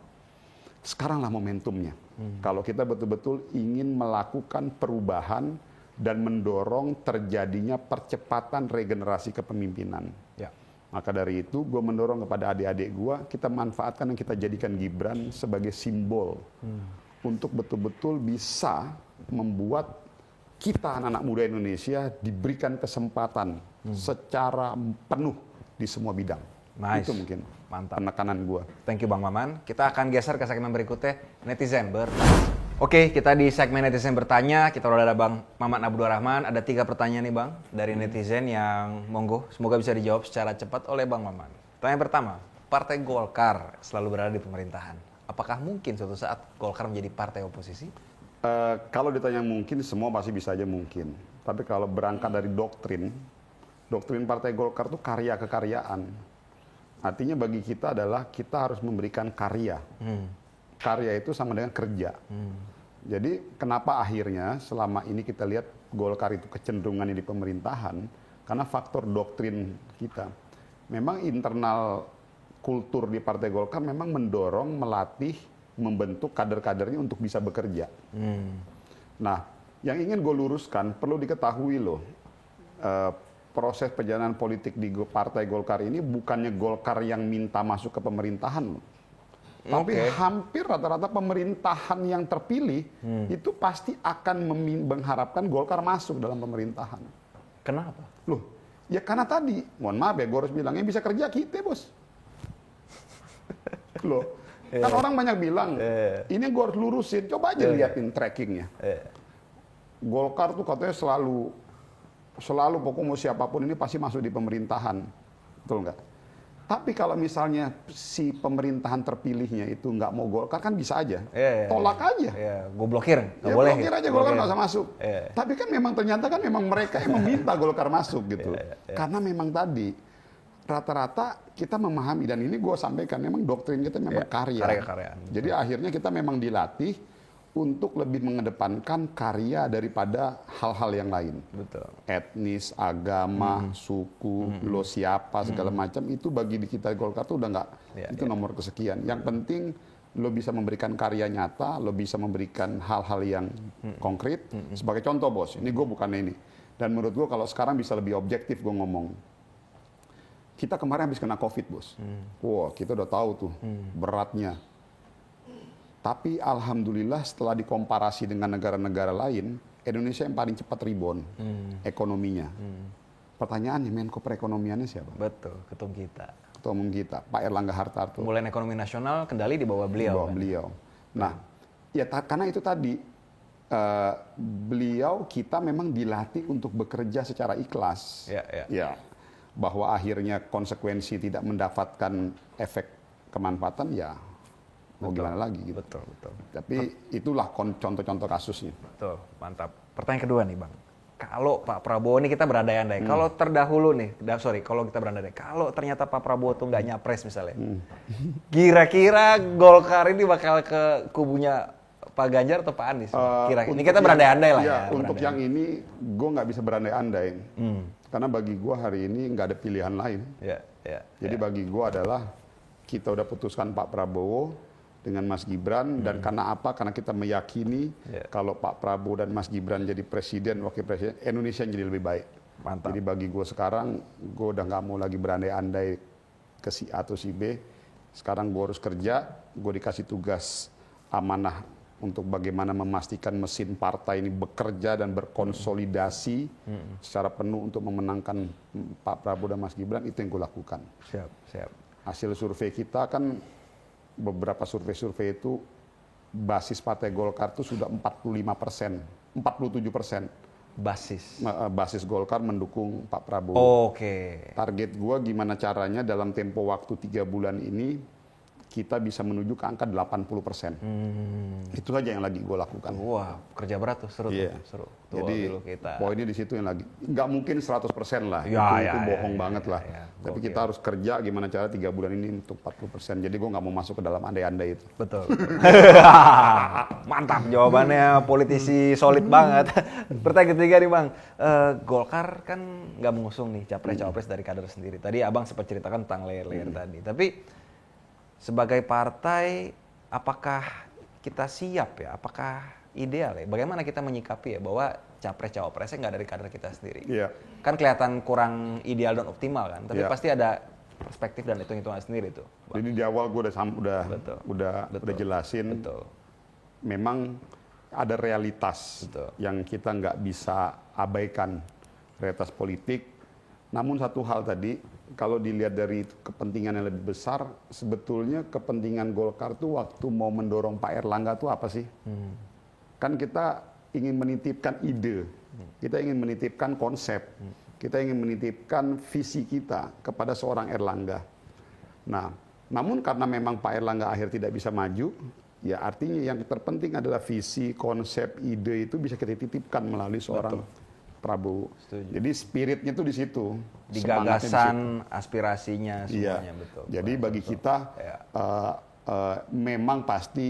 Sekaranglah momentumnya. Kalau kita betul-betul ingin melakukan perubahan dan mendorong terjadinya percepatan regenerasi kepemimpinan. Ya. Maka dari itu gue mendorong kepada adik-adik gue, kita manfaatkan dan kita jadikan Gibran sebagai simbol untuk betul-betul bisa membuat kita anak-anak muda Indonesia diberikan kesempatan secara penuh di semua bidang. Nice. Itu mungkin Mantap. penekanan gue. Thank you Bang Maman. Kita akan geser ke segmen berikutnya, netizen bertanya. Oke, kita di segmen netizen bertanya. Kita udah ada Bang Maman Abdurrahman. Ada 3 pertanyaan nih Bang dari netizen yang monggo semoga bisa dijawab secara cepat oleh Bang Maman. Pertanyaan pertama, Partai Golkar selalu berada di pemerintahan. Apakah mungkin suatu saat Golkar menjadi partai oposisi? Kalau ditanya mungkin, semua pasti bisa aja mungkin. Tapi kalau berangkat dari doktrin Partai Golkar itu karya kekaryaan. Artinya bagi kita adalah kita harus memberikan karya. Karya itu sama dengan kerja. Jadi kenapa akhirnya selama ini kita lihat Golkar itu kecenderungannya di pemerintahan? Karena faktor doktrin kita. Memang internal kultur di Partai Golkar memang mendorong, melatih, membentuk kader-kadernya untuk bisa bekerja. Nah, yang ingin gue luruskan, perlu diketahui loh, proses perjalanan politik di Partai Golkar ini bukannya Golkar yang minta masuk ke pemerintahan loh. Tapi hampir rata-rata pemerintahan yang terpilih itu pasti akan mengharapkan Golkar masuk dalam pemerintahan. Kenapa? Loh, ya karena tadi, mohon maaf ya, gue harus bilang, yang bisa kerja kita bos. Loh, kan orang banyak bilang, ini gue harus lurusin, coba aja liatin trackingnya. Golkar tuh katanya selalu pokoknya mau siapapun ini pasti masuk di pemerintahan, betul nggak? Tapi kalau misalnya si pemerintahan terpilihnya itu nggak mau Golkar kan bisa aja, tolak aja. Gue blokir, nggak Ya boleh. blokir aja, Golkar nggak usah masuk. Tapi kan memang ternyata kan memang mereka yang meminta Golkar masuk gitu. Karena memang tadi rata-rata kita memahami, dan ini gue sampaikan, memang doktrin kita memang karya. Jadi akhirnya kita memang dilatih untuk lebih mengedepankan karya daripada hal-hal yang lain. Betul. Etnis, agama, suku, lo siapa, segala macam, itu bagi di kita Golkar tuh udah nggak, itu nomor kesekian. Yang penting lo bisa memberikan karya nyata, lo bisa memberikan hal-hal yang konkret. Sebagai contoh bos, ini gue bukan ini. Dan menurut gue kalau sekarang bisa lebih objektif gue ngomong. Kita kemarin habis kena COVID bos. Wah, kita udah tahu tuh beratnya. Tapi alhamdulillah setelah dikomparasi dengan negara-negara lain, Indonesia yang paling cepat rebound ekonominya. Pertanyaannya, Menko Perekonomiannya siapa? Betul, ketum kita. Ketua umum kita, Pak Erlangga Hartarto. Pemulihan ekonomi nasional kendali di bawah beliau. Di bawah beliau. Nah, ya karena itu tadi, beliau kita memang dilatih untuk bekerja secara ikhlas. Ya, bahwa akhirnya konsekuensi tidak mendapatkan efek kemanfaatan, ya mau gimana lagi gitu. Betul. Tapi itulah contoh-contoh kasusnya. Betul, mantap. Pertanyaan kedua nih Bang. Kalau Pak Prabowo ini kita berandai-andai, kalau terdahulu nih, kalau kita berandai-andai, kalau ternyata Pak Prabowo tuh nggak nyapres misalnya, kira-kira Golkar ini bakal ke kubunya Pak Ganjar atau Pak Anies? Kira-kira. Ini kita berandai-andai lah ya. Untuk yang ini, gue nggak bisa berandai-andai. Karena bagi gue hari ini nggak ada pilihan lain. Jadi bagi gue adalah, kita udah putuskan Pak Prabowo dengan Mas Gibran, dan karena apa? Karena kita meyakini kalau Pak Prabowo dan Mas Gibran jadi presiden, wakil presiden, Indonesia jadi lebih baik. Mantap. Jadi bagi gue sekarang, gue udah nggak mau lagi berandai-andai ke si A atau si B. Sekarang gue harus kerja, gue dikasih tugas amanah untuk bagaimana memastikan mesin partai ini bekerja dan berkonsolidasi secara penuh untuk memenangkan Pak Prabowo dan Mas Gibran. Itu yang gue lakukan. Siap. Hasil survei kita kan, beberapa survei itu basis Partai Golkar itu sudah 47%. Basis Golkar mendukung Pak Prabowo. Target gua gimana caranya dalam tempo waktu 3 bulan ini kita bisa menuju ke angka 80%. Itu saja yang lagi gue lakukan. Wah, kerja berat tuh, seru Iya. tuh, seru. Tuh, Jadi dulu kita. poinnya di situ yang lagi, nggak mungkin 100% lah, Ya, itu ya, bohong ya, banget ya, lah. ya. Tapi Gokil. kita harus kerja gimana cara 3 bulan ini untuk 40%. Jadi gue nggak mau masuk ke dalam andai-andai itu. Betul. Mantap jawabannya, politisi solid banget. Pertanyaan ketiga nih Bang, Golkar kan nggak mengusung nih capres-cawapres dari kader sendiri. Tadi Abang sempat ceritakan tentang layer-layer tadi. Tapi sebagai partai, apakah kita siap ya? Apakah ideal ya? Bagaimana kita menyikapi ya bahwa capres-cawapresnya nggak dari kader kita sendiri? Iya. Kan kelihatan kurang ideal dan optimal kan, tapi Iya. pasti ada perspektif dan hitung-hitungan sendiri tuh. Jadi di awal gue Betul. udah jelasin. Betul. Memang ada realitas Betul. yang kita nggak bisa abaikan, realitas politik. Namun satu hal tadi, kalau dilihat dari kepentingan yang lebih besar, sebetulnya kepentingan Golkar tuh waktu mau mendorong Pak Erlangga tuh apa sih? Kan kita ingin menitipkan ide, kita ingin menitipkan konsep, kita ingin menitipkan visi kita kepada seorang Erlangga. Nah, namun karena memang Pak Erlangga akhir tidak bisa maju, ya artinya yang terpenting adalah visi, konsep, ide itu bisa kita titipkan melalui seorang Prabowo. Setuju. Jadi spiritnya tuh di situ. Di semangatnya di situ. gagasan, aspirasinya Iya. semuanya betul. Jadi Betul, bagi betul. kita Ya. memang pasti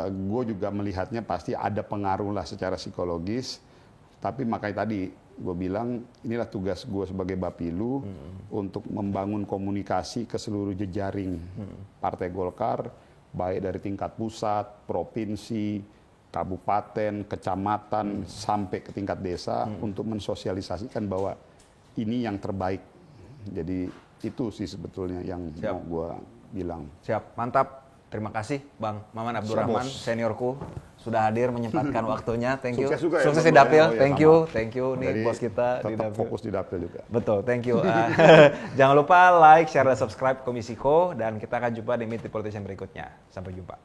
gue juga melihatnya pasti ada pengaruh lah secara psikologis. Tapi makanya tadi gue bilang inilah tugas gue sebagai Bapilu untuk membangun komunikasi ke seluruh jejaring Partai Golkar, baik dari tingkat pusat, provinsi, kabupaten, kecamatan, sampai ke tingkat desa untuk mensosialisasikan bahwa ini yang terbaik. Jadi itu sih sebetulnya yang Siap. mau gue bilang. Siap, mantap. Terima kasih Bang Maman Abdurrahman, Bos. seniorku, sudah hadir menyempatkan waktunya. Thank you. Sukses juga ya, Sukses Bang, di Dapil. ya. Oh, ya, Thank sama. you. Thank you nih Jadi bos kita di tetap Dapil. fokus di Dapil juga. Betul, thank you. Jangan lupa like, share, dan subscribe Komisi Co. Dan kita akan jumpa di Meet the Politician berikutnya. Sampai jumpa.